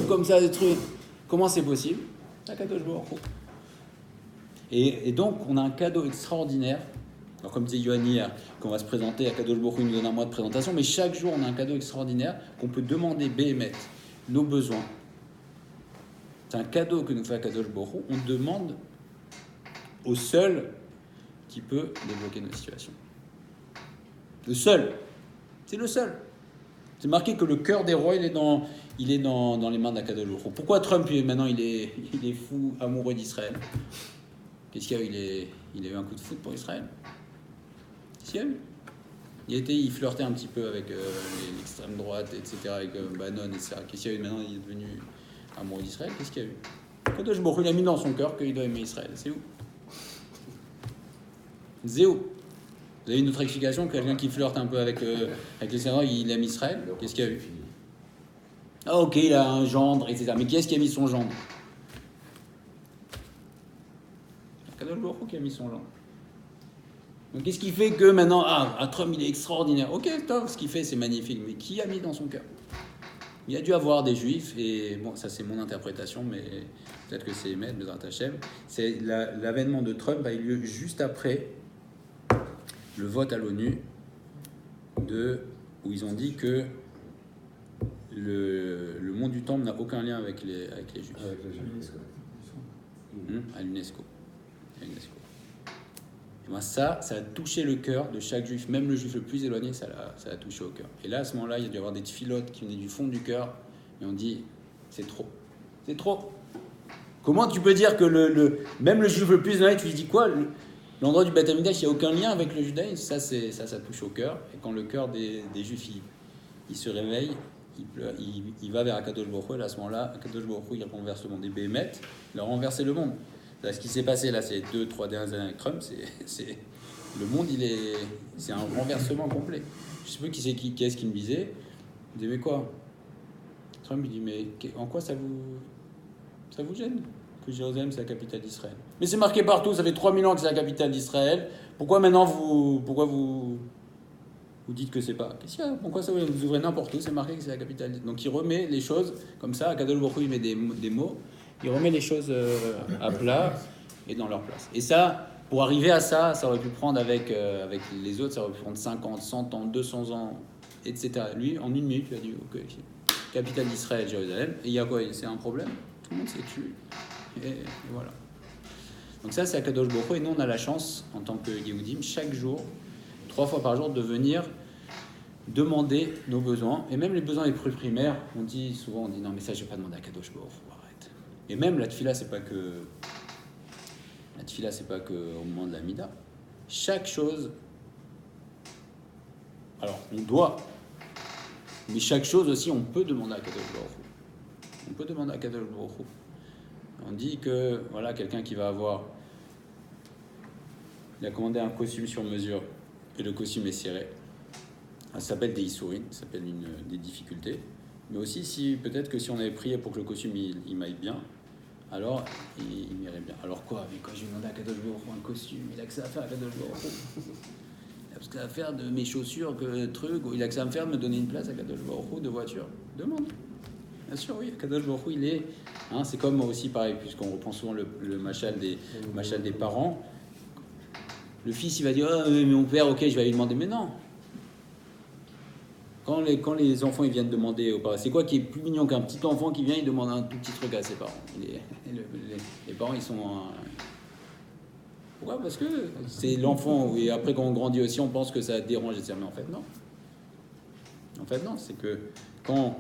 comme ça, des trucs. Comment c'est possible? Et donc, on a un cadeau extraordinaire. Alors, comme disait Yohann hier, qu'on va se présenter à Kadosh Baruch Hu, il nous donne un mois de présentation, mais chaque jour, on a un cadeau extraordinaire qu'on peut demander Béhémet, nos besoins. C'est un cadeau que nous fait Kadosh Baruch Hu. On demande au seul qui peut débloquer nos situations. Le seul. C'est le seul. C'est marqué que le cœur des rois, il est dans les mains d'Akadosh Baruch Hu. Pourquoi Trump, maintenant, il est fou, amoureux d'Israël? Qu'est-ce qu'il y a eu? Il a eu un coup de foot pour Israël. Qu'est-ce qu'il y a eu? Il flirtait un petit peu avec l'extrême droite, etc., avec Bannon, etc. Qu'est-ce qu'il y a eu? Maintenant, il est devenu amoureux d'Israël. Qu'est-ce qu'il y a eu? Kadosh Baruch Hu, il a mis dans son cœur qu'il doit aimer Israël. C'est où? C'est où? Vous avez une autre explication? Quelqu'un qui flirte un peu avec les Sénats, il aime Israël? Qu'est-ce qu'il y a eu? Ah ok, il a un gendre, etc. Mais qui est-ce qui a mis son gendre? Kadosh Baruch Hu qui a mis son gendre. Donc qu'est-ce qui fait que maintenant, Trump il est extraordinaire? Ok, top, ce qu'il fait c'est magnifique, mais qui a mis dans son cœur? Il a dû avoir des juifs, et bon, ça c'est mon interprétation, mais peut-être que c'est Emet, Bezrat Hashem. C'est l'avènement de Trump a eu lieu juste après le vote à l'ONU où ils ont dit que le monde du temple n'a aucun lien avec les juifs. Avec les juifs. À l'UNESCO. Et ben ça a touché le cœur de chaque juif, même le juif le plus éloigné, ça l'a touché au cœur. Et là, à ce moment-là, il y a dû y avoir des tfilotes qui venaient du fond du cœur, et on dit, c'est trop. C'est trop. Comment tu peux dire que même le juif le plus éloigné, tu lui dis quoi? L'endroit du Beth Amikdash, il n'y a aucun lien avec le judaïsme. Ça touche au cœur. Et quand le cœur des juifs, il se réveille, il va vers Akadosh Baruch Hu, et à ce moment-là, Akadosh Baruch Hu, il renverse le monde. Des Béhémet, il a renversé le monde. Là, ce qui s'est passé là, ces 2-3 dernières années avec Trump, Le monde, c'est un renversement complet. Je sais plus qui est-ce qui me disait. Il me dit, mais quoi? Trump, il dit, mais en quoi ça vous gêne que Jérusalem, c'est la capitale d'Israël? Mais c'est marqué partout, ça fait 3000 ans que c'est la capitale d'Israël. Pourquoi maintenant vous dites que c'est pas? Qu'est-ce qu'il y a? Pourquoi ça vous ouvrez n'importe où? C'est marqué que c'est la capitale. Donc il remet les choses comme ça. Akadosh Baruch Hu, il met des mots. Il remet les choses à plat et dans leur place. Et ça, pour arriver à ça, ça aurait pu prendre avec les autres, ça aurait pu prendre 50, 100 ans, 200 ans, etc. Lui, en 1 minute, il a dit, ok, capitale d'Israël, Jérusalem. Et il y a quoi? C'est un problème? Tout le monde s'est tué. Et voilà. Donc ça, c'est Akadosh Baruch Hu. Et nous, on a la chance, en tant que Yehudim, chaque jour, 3 fois par jour, de venir demander nos besoins. Et même les besoins les plus primaires, on dit non, mais ça, je ne vais pas demander à Akadosh Baruch Hu, arrête. Et même la tefila, c'est pas que au moment de la mida. Chaque chose, alors on doit, mais chaque chose aussi, on peut demander à Akadosh Baruch Hu. On peut demander à Akadosh Baruch Hu. On dit que, voilà, quelqu'un qui va il a commandé un costume sur mesure et le costume est serré. Ça s'appelle des issourines, ça s'appelle des difficultés. Mais aussi, peut-être que si on avait prié pour que le costume il m'aille bien, alors il m'irait bien. Alors quoi? Mais quand je lui demandais à Kadosh Baruch Hu un costume, il a que ça à faire à Kadosh Baruch Hu. Il a que ça à faire de mes chaussures, que truc, ou il a que ça à me faire de me donner une place à Kadosh Baruch Hu de voiture. Demande. Bien sûr, oui, Kadosh Baruch Hu, il est. C'est comme aussi pareil, puisqu'on reprend souvent le machal des parents. Le fils, il va dire, oh, mais mon père, ok, je vais lui demander. Mais non. Quand les enfants ils viennent demander aux parents, c'est quoi qui est plus mignon qu'un petit enfant qui vient, il demande un tout petit truc à ses parents? Les parents, ils sont... Pourquoi? Parce que c'est l'enfant, et après quand on grandit aussi, on pense que ça dérange, etc. Mais en fait, non. En fait, non, c'est que quand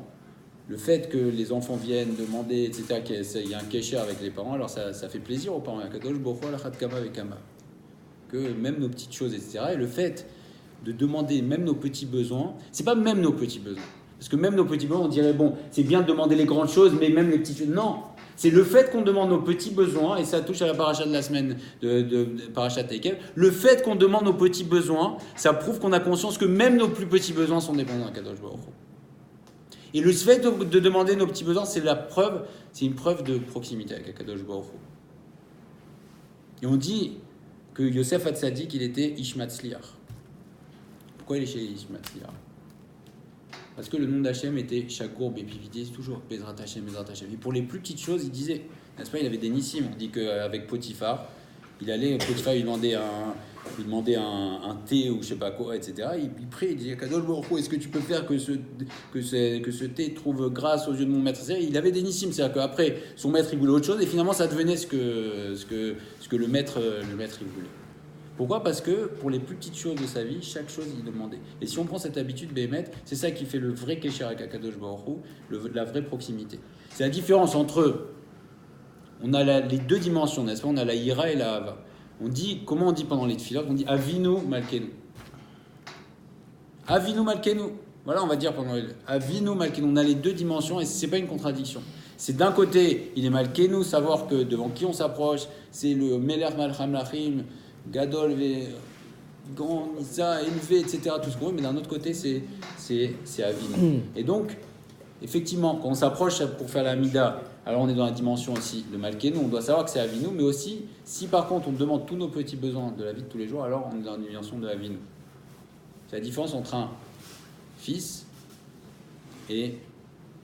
le fait que les enfants viennent demander, etc., qu'il y a un kécher avec les parents, alors ça fait plaisir aux parents. Que même nos petites choses, etc. Et le fait de demander même nos petits besoins, c'est pas même nos petits besoins. Parce que même nos petits besoins, on dirait, bon, c'est bien de demander les grandes choses, mais même les petites choses. Non, c'est le fait qu'on demande nos petits besoins, et ça touche à la paracha de la semaine de paracha Tekel. Le fait qu'on demande nos petits besoins, ça prouve qu'on a conscience que même nos plus petits besoins sont dépendants d'Akadosh Baruch Hu. Et le fait de demander nos petits besoins, c'est une preuve de proximité avec Akadosh Baruch Hu. Et on dit que Yosef Hatzadik, il était Ish Matzliach. Pourquoi il est chez Ish Matzliach? Parce que le nom d'Hachem était Shakour Bepivité, c'est toujours Bezrat Hachem, Bezrat Hachem. Et pour les plus petites choses, il disait, n'est-ce pas, il avait des nissim. On dit qu'avec Potiphar, Potiphar lui demandait un thé ou je sais pas quoi, etc. Il prie, il dit, Kadosh Baruch Hu, est-ce que tu peux faire que ce thé trouve grâce aux yeux de mon maître? Il avait des nissim, c'est-à-dire qu'après, son maître, il voulait autre chose, et finalement, ça devenait ce que le maître, il voulait. Pourquoi? Parce que pour les plus petites choses de sa vie, chaque chose, il demandait. Et si on prend cette habitude, Béhémet, c'est ça qui fait le vrai Kesher avec Akadosh Baruch Hu, la vraie proximité. C'est la différence entre... On a les deux dimensions, n'est-ce pas? On a la Ira et la Hava. Comment on dit pendant les tefilot? On dit Avinu Malkenu. Avinu Malkenu. Voilà, on va dire pendant Avinu Malkenu. On a les deux dimensions et c'est pas une contradiction. C'est d'un côté, il est Malkenu, savoir que devant qui on s'approche, c'est le Meler Malcham Lachim, Gadol, Grand, Nisa, élevé, etc. Tout ce qu'on veut, mais d'un autre côté, c'est Avinu. Et donc, effectivement, quand on s'approche pour faire la Mida, alors on est dans la dimension aussi de Malkenu, on doit savoir que c'est Avinu, mais aussi, si par contre on demande tous nos petits besoins de la vie de tous les jours, alors on est dans la dimension de Avinu. C'est la différence entre un fils et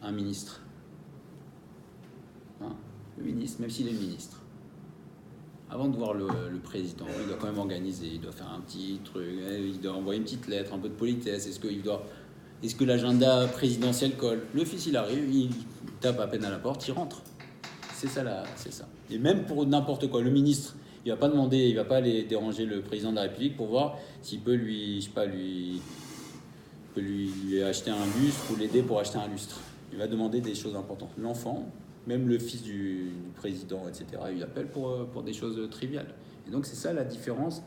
un ministre. Le ministre, même s'il est ministre. Avant de voir le président, il doit quand même organiser, il doit faire un petit truc, il doit envoyer une petite lettre, un peu de politesse, est-ce que l'agenda présidentiel colle? Le fils, il arrive, il tape à peine à la porte, il rentre. C'est ça. Et même pour n'importe quoi, le ministre, il va pas aller déranger le président de la République pour voir s'il peut lui acheter un lustre ou l'aider pour acheter un lustre. Il va demander des choses importantes. L'enfant, même le fils du président, etc., il appelle pour des choses triviales. Et donc c'est ça la différence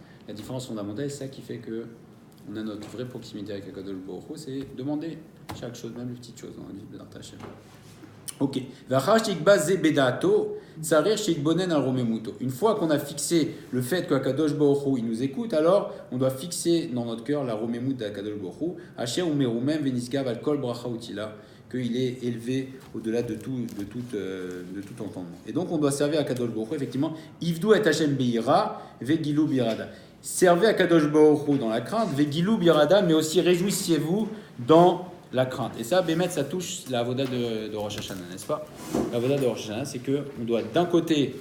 fondamentale, c'est ça qui fait que on a notre vraie proximité avec Akadosh Baruch Hu, c'est demander chaque chose, même les petites choses dans la vie de Bezrat Hachem. Ok. Une fois qu'on a fixé le fait qu'Akadosh Baruch Hu, il nous écoute, alors on doit fixer dans notre cœur la romemut d'Akadosh Baruch Hu, Asher umerumem veniskav al kol bracha utila, qu'il est élevé au-delà de tout entendement. Et donc on doit servir Akadosh Baruch Hu, effectivement, Ivdu et Hashem beira, vegilu birada. Servez Akadosh Baruch Hu dans la crainte, vegilu birada, mais aussi réjouissez-vous dans la crainte. Et ça, Bémet, ça touche la avoda de Rosh Hashanah, n'est-ce pas? La avoda de Rosh Hashanah, c'est qu'on doit d'un côté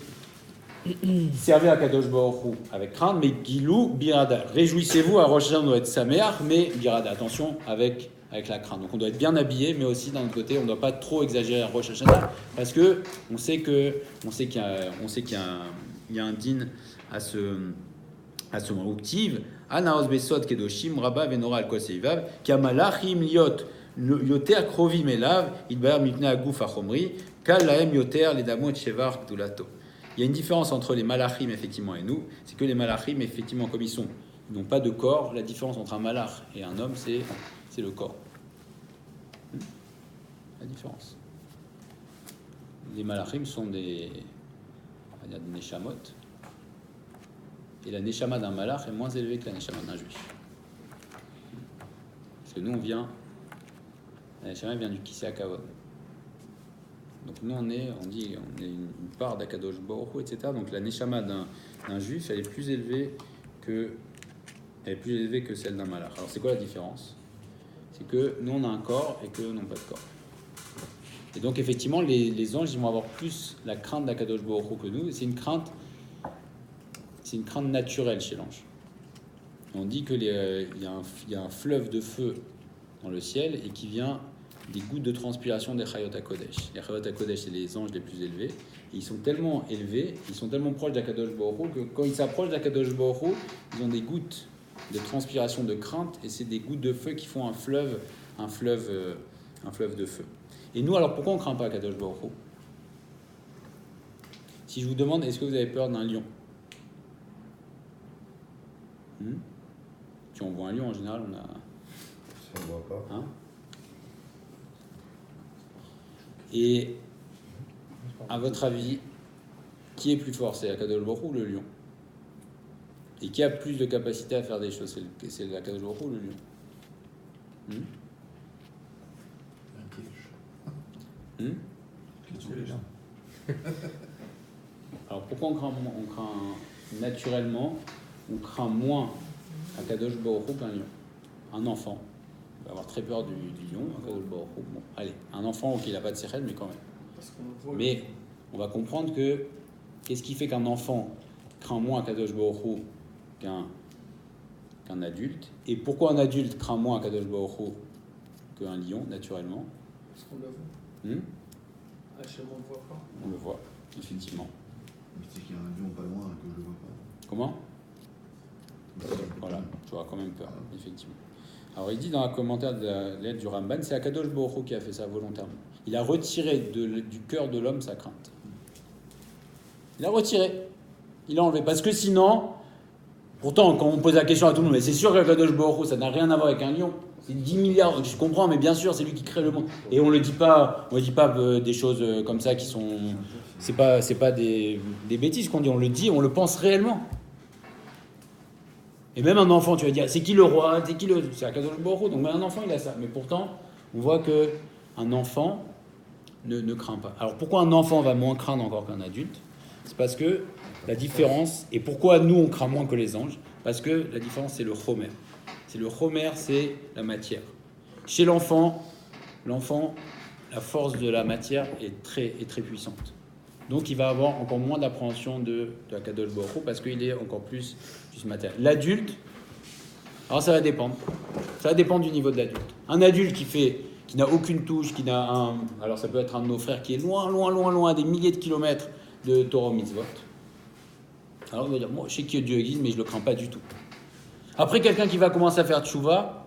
servir à Kadosh Baruch Hu avec crainte, mais Gilou, Birada. Réjouissez-vous, à Rosh Hashanah, on doit être Sameach, mais Birada. Attention avec la crainte. Donc on doit être bien habillé, mais aussi d'un autre côté, on ne doit pas trop exagérer à Rosh Hashanah, parce que on sait qu'il y a un din à ce moment. Uktiv, Anaos Besod Kedoshim, Rabba Venora Al-Koseivav, Kamalachim Liot. Yoter krovim elav, idbar mipne aguf achomri, kal lahem yoter ledamot shevar gdulato. Il y a une différence entre les malachim effectivement et nous, c'est que les malachim effectivement comme ils n'ont pas de corps, la différence entre un malach et un homme c'est le corps. La différence. Les malachim sont des neshamot, et la neshama d'un malach est moins élevée que la neshama d'un juif. Parce que nous on la neshama vient du Kisei HaKavod. Donc nous on est une part d'Akadosh Baruch Hu, etc. Donc la neshama d'un juif, elle est plus élevée que celle d'un malach. Alors c'est quoi la différence? C'est que nous on a un corps et qu'eux n'ont pas de corps. Et donc effectivement les anges ils vont avoir plus la crainte d'Akadosh Baruch Hu que nous. Et c'est une crainte naturelle chez l'ange. On dit que il y a un fleuve de feu dans le ciel et qui vient des gouttes de transpiration des Chayot HaKodesh. Les Chayot HaKodesh, c'est les anges les plus élevés. Et ils sont tellement élevés, ils sont tellement proches d'Akadosh Baruch Hu que quand ils s'approchent d'Akadosh Baruch Hu, ils ont des gouttes de transpiration de crainte et c'est des gouttes de feu qui font un fleuve de feu. Et nous, alors pourquoi on ne craint pas Akadosh Baruch Hu? Si je vous demande, est-ce que vous avez peur d'un lion? Si on voit un lion, en général, on a... Si on ne voit pas. Hein? Et à votre avis, qui est plus fort? C'est Akadosh Baruch Hu ou le lion? Et qui a plus de capacité à faire des choses? C'est Akadosh Baruch Hu ou le lion? Un piège. Alors pourquoi on craint naturellement, on craint moins Akadosh Baruch Hu qu'un lion? Un enfant va avoir très peur du lion, Akadosh Baruch Hu. Bon, allez, un enfant, ok, il n'a pas de séchelle, mais quand même. Mais on va comprendre que qu'est-ce qui fait qu'un enfant craint moins Akadosh Baruch Hu qu'un adulte, et pourquoi un adulte craint moins Akadosh Baruch Hu qu'un lion, naturellement? Parce qu'on le voit. Hachem, on le voit pas. On le voit, effectivement. Mais c'est qu'il y a un lion pas loin que je ne le vois pas. Comment? Voilà, tu auras quand même peur, effectivement. Alors il dit dans un commentaire de la lettre du Ramban, c'est Akadosh Baruch Hu qui a fait ça volontairement. Il a retiré du cœur de l'homme sa crainte. Il a retiré. Il a enlevé. Parce que sinon, pourtant, quand on pose la question à tout le monde, mais c'est sûr qu'Akadosh Baruch Hu, ça n'a rien à voir avec un lion. C'est 10 milliards, je comprends, mais bien sûr, c'est lui qui crée le monde. Et on ne dit pas des choses comme ça qui sont... C'est pas des bêtises qu'on dit, on le dit, on le pense réellement. Et même un enfant, tu vas dire, c'est qui le roi? C'est Akadosh Baruch Hu. Donc même un enfant, il a ça. Mais pourtant, on voit qu'un enfant ne craint pas. Alors pourquoi un enfant va moins craindre encore qu'un adulte? C'est parce que la différence, et pourquoi nous on craint moins que les anges? Parce que la différence, c'est le chomer. Le chomer, c'est la matière. Chez l'enfant, la force de la matière est très puissante. Donc il va avoir encore moins d'appréhension de Akadosh Baruch Hu parce qu'il est encore plus matériel. L'adulte, alors ça va dépendre. Ça va dépendre du niveau de l'adulte. Un adulte qui n'a aucune touche, alors ça peut être un de nos frères qui est loin, à des milliers de kilomètres de Torah Mitzvot. Alors il va dire, moi je sais que Dieu existe, mais je ne le crains pas du tout. Après, quelqu'un qui va commencer à faire tchouva,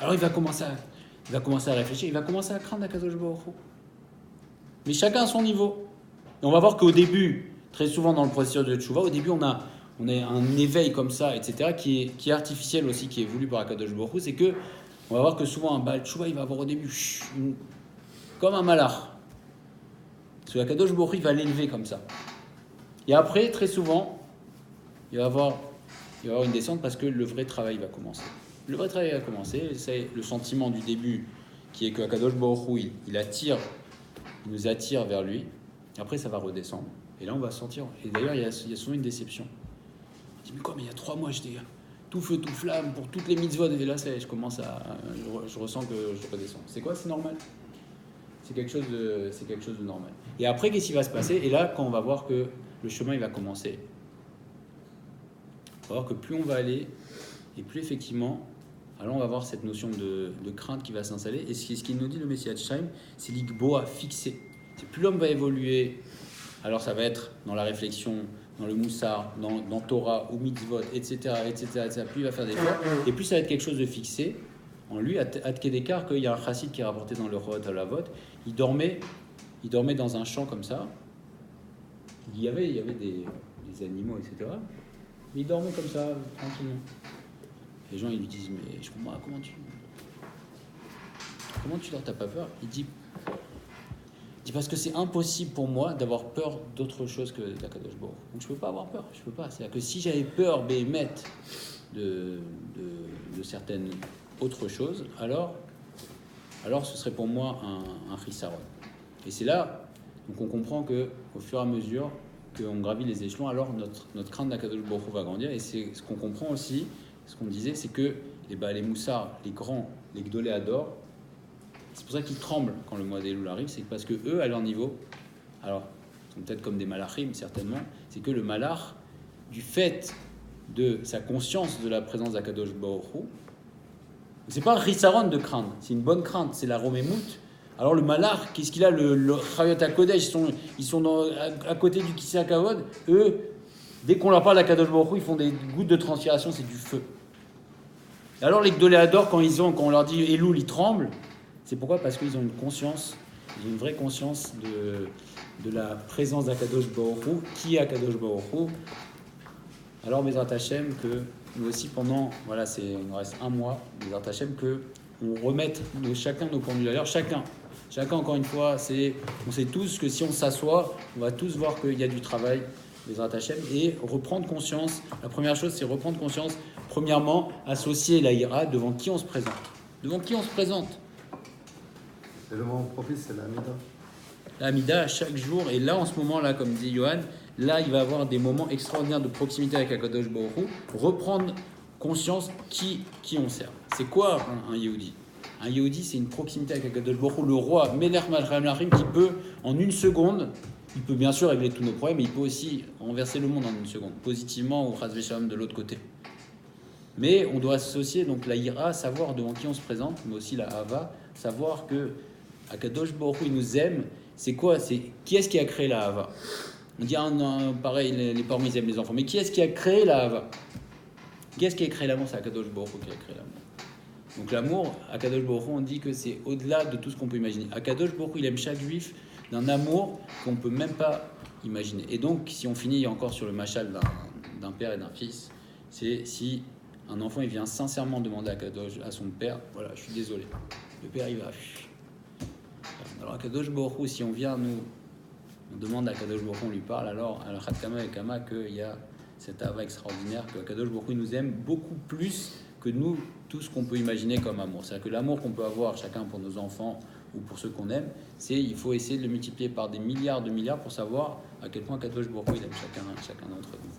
alors il va commencer à réfléchir, il va commencer à craindre Akadosh Baruch Hu. Mais chacun à son niveau. Et on va voir qu'au début, très souvent dans le processus de tchouva, au début on a un éveil comme ça, etc., qui est artificiel aussi, qui est voulu par Akadosh Baruch Hu. C'est que on va voir que souvent un Baal tchouva, il va avoir au début comme un malach. que Akadosh Baruch Hu, il va l'élever comme ça. Et après, très souvent, il va y avoir une descente parce que le vrai travail va commencer. Le vrai travail va commencer, c'est le sentiment du début qui est que Akadosh Baruch Hu, il nous attire vers lui. Après, ça va redescendre. Et là, on va sentir. Et d'ailleurs, il y a souvent une déception. Je dis, mais quoi, mais il y a 3 mois, j'étais tout feu, tout flamme pour toutes les mitzvot. Et là, je ressens que je redescends. C'est quoi? C'est normal. C'est quelque chose de normal. Et après, qu'est-ce qui va se passer? Et là, quand on va voir que le chemin, il va commencer, on va voir que plus on va aller, et plus effectivement, alors on va voir cette notion de crainte qui va s'installer. Et ce qu'il nous dit le Messiah Chaim, c'est l'ikboa, fixé. C'est plus l'homme va évoluer, alors ça va être dans la réflexion, dans le moussar, dans Torah ou mitzvot, etc., plus il va faire des efforts, et plus ça va être quelque chose de fixé en lui. À Kedekar, qu'il y a un chassid qui est rapporté dans le Rot à la Vot, il dormait dans un champ comme ça. Il y avait des animaux, etc. Mais il dormait comme ça, tranquillement. Les gens, ils lui disent, mais je comprends pas, comment tu dors, t'as pas peur? Il dit parce que c'est impossible pour moi d'avoir peur d'autre chose que d'Akadosh Baruch Hu. Donc je peux pas avoir peur, je peux pas. C'est-à-dire que si j'avais peur, béhémet, de certaines autres choses, alors ce serait pour moi un chisaron. Et c'est là, donc on comprend que au fur et à mesure qu'on gravit les échelons, alors notre crainte d'Akadosh Baruch Hu va grandir. Et c'est ce qu'on comprend aussi, ce qu'on disait, c'est que les moussards, les grands, les gdolé ador, c'est pour ça qu'ils tremblent quand le mois d'Elul arrive, c'est parce que eux, à leur niveau, alors, ils sont peut-être comme des malachim, certainement, c'est que le malach, du fait de sa conscience de la présence d'Akadosh Baruch Hu, c'est pas un risaron de crainte, c'est une bonne crainte, c'est la romémout. Alors le malach, qu'est-ce qu'il a, le Chayot HaKodesh, ils sont à côté du Kisei HaKavod, eux, dès qu'on leur parle d'Akadosh Baruch Hu, ils font des gouttes de transpiration, c'est du feu. Et alors les gdolé ador, quand on leur dit Elul, ils tremblent. C'est pourquoi? Parce qu'ils ont une conscience, ils ont une vraie conscience de la présence d'Akadosh Baruch Hu. Qui est Akadosh Baruch Hu? Alors Bezrat Hashem, que nous aussi pendant, il nous reste 1 mois, Bezrat Hashem, que on remette chacun nos pendules à l'heure, chacun encore une fois, on sait tous que si on s'assoit, on va tous voir qu'il y a du travail, Bezrat Hashem, et reprendre conscience. La première chose, c'est reprendre conscience. Premièrement, associer la ira devant qui on se présente. Devant qui on se présente. Et le moment propice, c'est l'Amida. L'Amida, chaque jour. Et là, en ce moment-là, comme dit Johan, là, il va avoir des moments extraordinaires de proximité avec Akadosh Baruch Hu. Reprendre conscience qui on sert. C'est quoi un Yehudi? Un Yehudi, c'est une proximité avec Akadosh Baruch Hu, le roi Melech Malchei Malachim, qui peut, en 1 seconde, il peut bien sûr régler tous nos problèmes, mais il peut aussi renverser le monde en 1 seconde, positivement ou Chas v'Shalom de l'autre côté. Mais on doit associer donc la ira, savoir devant qui on se présente, mais aussi la hava, savoir que Akadosh Baruch Hu, il nous aime. C'est quoi? Qui est-ce qui a créé la hava? On dit pareil, les parents ils aiment les enfants, mais qui est-ce qui a créé la hava? Qui est-ce qui a créé l'amour? C'est Akadosh Baruch Hu qui a créé l'amour. Donc l'amour, Akadosh Baruch Hu, on dit que c'est au-delà de tout ce qu'on peut imaginer. Akadosh Baruch Hu, il aime chaque juif d'un amour qu'on ne peut même pas imaginer. Et donc, si on finit encore sur le machal d'un père et d'un fils, c'est si un enfant il vient sincèrement demander à son père, voilà, je suis désolé. Le père il va. Alors Akadosh Baruch Hu, si on vient on demande à Akadosh Baruch Hu, on lui parle, alors à Chat Kama et Kama qu'il y a cet ava extraordinaire que Akadosh Baruch Hu nous aime beaucoup plus que nous tout ce qu'on peut imaginer comme amour. C'est-à-dire que l'amour qu'on peut avoir chacun pour nos enfants ou pour ceux qu'on aime, il faut essayer de le multiplier par des milliards de milliards pour savoir à quel point Akadosh Baruch Hu il aime chacun d'entre nous.